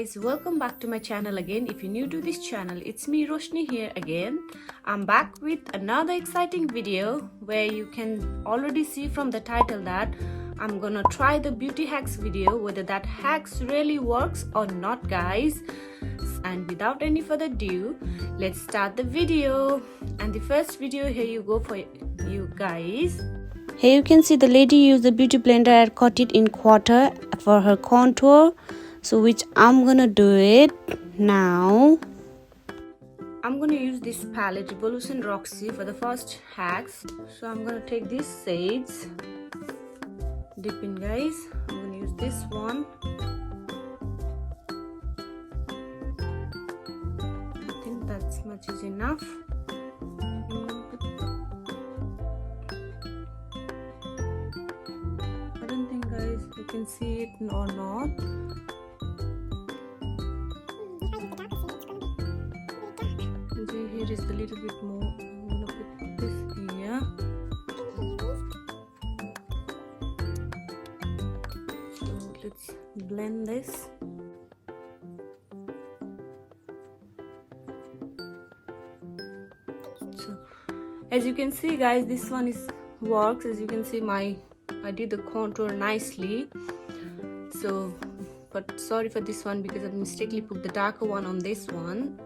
guys, welcome back to my channel again. If you're new to this channel, it's me Roshni here again. I'm back with another exciting video where you can already see from the title that I'm gonna try the beauty hacks video, whether that hacks really works or not, guys. And without any further ado, let's start the video. And the first video, here you go for you guys. Here you can see the lady used the beauty blender and cut it in quarter for her contour. So which I'm gonna do it now. I'm gonna use this palette Revolution Roxy for the first hacks. So I'm gonna take these shades, dip in, guys. I'm gonna use this one. I think that's much is enough. I don't think, guys, you can see it or not. Here is a little bit more. I'm gonna put this here. So let's blend this. So as you can see, guys, this one works. As you can see, I did the contour nicely. So, but sorry for this one because I mistakenly put the darker one on this one.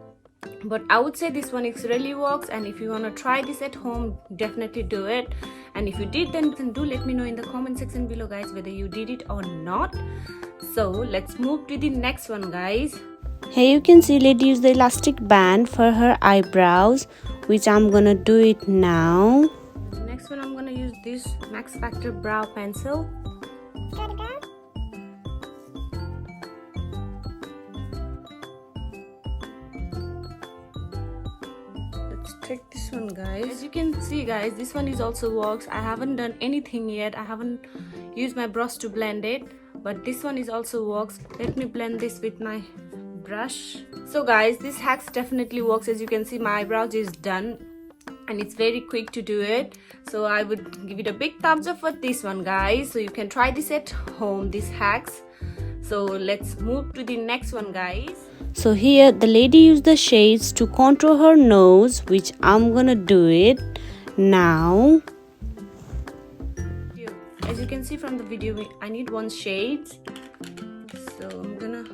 But I would say this one really works, and if you want to try this at home, definitely do it. And if you did, then do let me know in the comment section below, guys, whether you did it or not. So let's move to the next one, guys. Here you can see lady used the elastic band for her eyebrows, which I'm gonna do it now. The next one, I'm gonna use this Max Factor brow pencil. Check this one, guys. As you can see, guys, this one is also works. I haven't done anything yet. I haven't used my brush to blend it, but this one is also works. Let me blend this with my brush. So guys, this hacks definitely works. As you can see, my eyebrows is done and it's very quick to do it. So I would give it a big thumbs up for this one, guys. So you can try this at home, these hacks. So let's move to the next one, guys. So here the lady used the shades to contour her nose, which I'm gonna do it now. As you can see from the video, I need one shade. So I'm gonna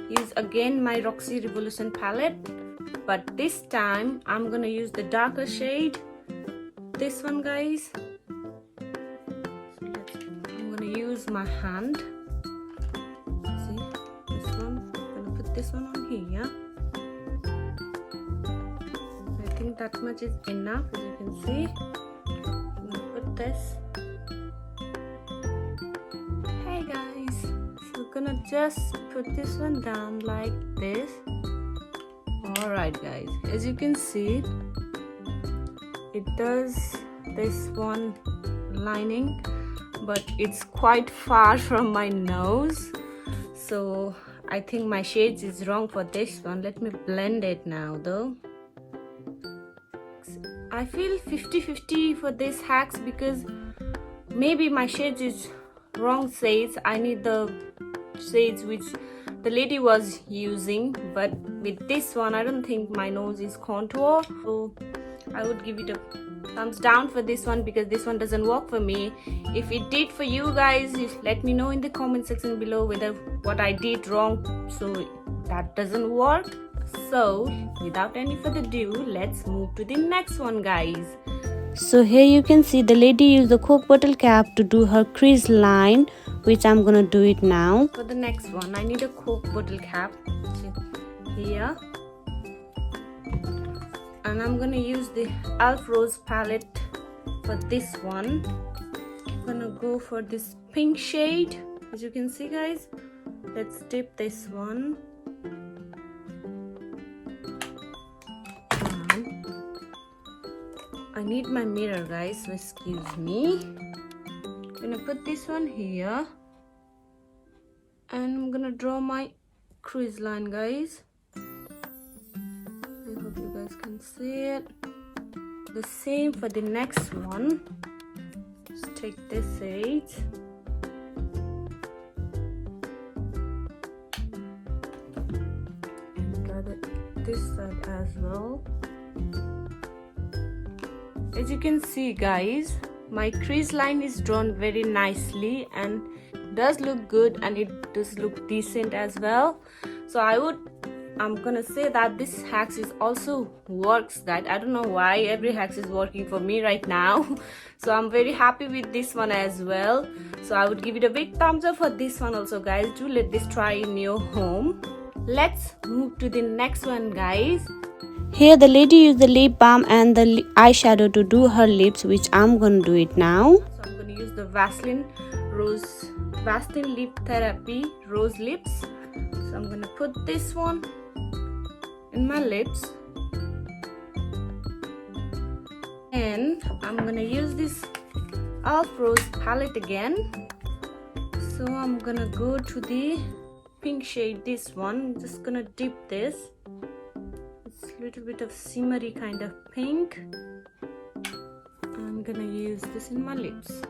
use again my Roxy Revolution palette, but this time I'm gonna use the darker shade, this one, guys. So I'm gonna use my hand. This one on here. I think that much is enough. As you can see, I'm gonna put this. Hey guys, so we're gonna just put this one down like this. Alright, guys, as you can see, it does this one lining, but it's quite far from my nose, so I think my shades is wrong for this one. Let me blend it now though. I feel 50-50 for this hacks because maybe my shades is wrong shades. I need the shades which the lady was using, but with this one I don't think my nose is contour, so I would give it a thumbs down for this one because this one doesn't work for me. If it did for you guys, let me know in the comment section below whether what I did wrong so that doesn't work. So without any further ado, let's move to the next one, guys. So here you can see the lady used the Coke bottle cap to do her crease line, which I'm gonna do it now. For the next one, I need a Coke bottle cap here. And I'm gonna use the Elf Rose palette for this one. I'm gonna go for this pink shade. As you can see, guys, let's dip this one. I need my mirror, guys, so excuse me. I'm gonna put this one here. And I'm gonna draw my crease line, guys. I hope you guys can see it. The same for the next one. Just take this shade. this side as well. As you can see guys, my crease line is drawn very nicely and does look good, and it does look decent as well. So I'm gonna say that this hacks is also works. That I don't know why every hacks is working for me right now. So I'm very happy with this one as well. So I would give it a big thumbs up for this one also guys. Do let this try in your home. Let's move to the next one guys. Here the lady used the lip balm and the eyeshadow to do her lips, which I'm gonna do it now. So I'm gonna use the Vaseline Lip Therapy Rose Lips. So I'm gonna put this one in my lips, and I'm gonna use this Elf Rose palette again. So I'm gonna go to the pink shade, this one. I'm just gonna dip this. It's a little bit of shimmery kind of pink. I'm gonna use this in my lips.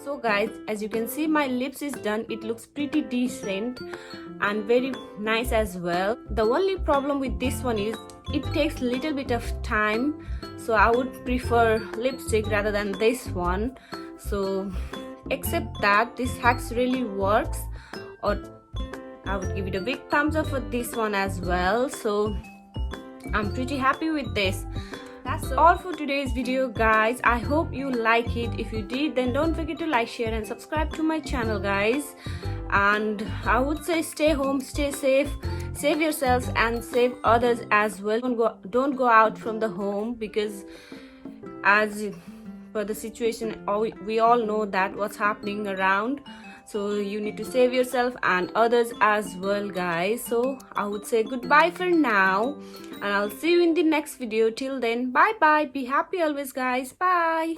So guys, as you can see, my lips is done. It looks pretty decent and very nice as well. The only problem with this one is it takes a little bit of time, so I would prefer lipstick rather than this one. So except that, this hacks really works, or I would give it a big thumbs up for this one as well. So I'm pretty happy with this. That's all for today's video guys. I hope you like it. If you did, then don't forget to like, share and subscribe to my channel guys. And I would say stay home, stay safe, save yourselves and save others as well. Don't go out from the home, because as for the situation, we all know that what's happening around. So you need to save yourself and others as well guys. So I would say goodbye for now, and I'll see you in the next video. Till then, bye bye, be happy always guys, bye.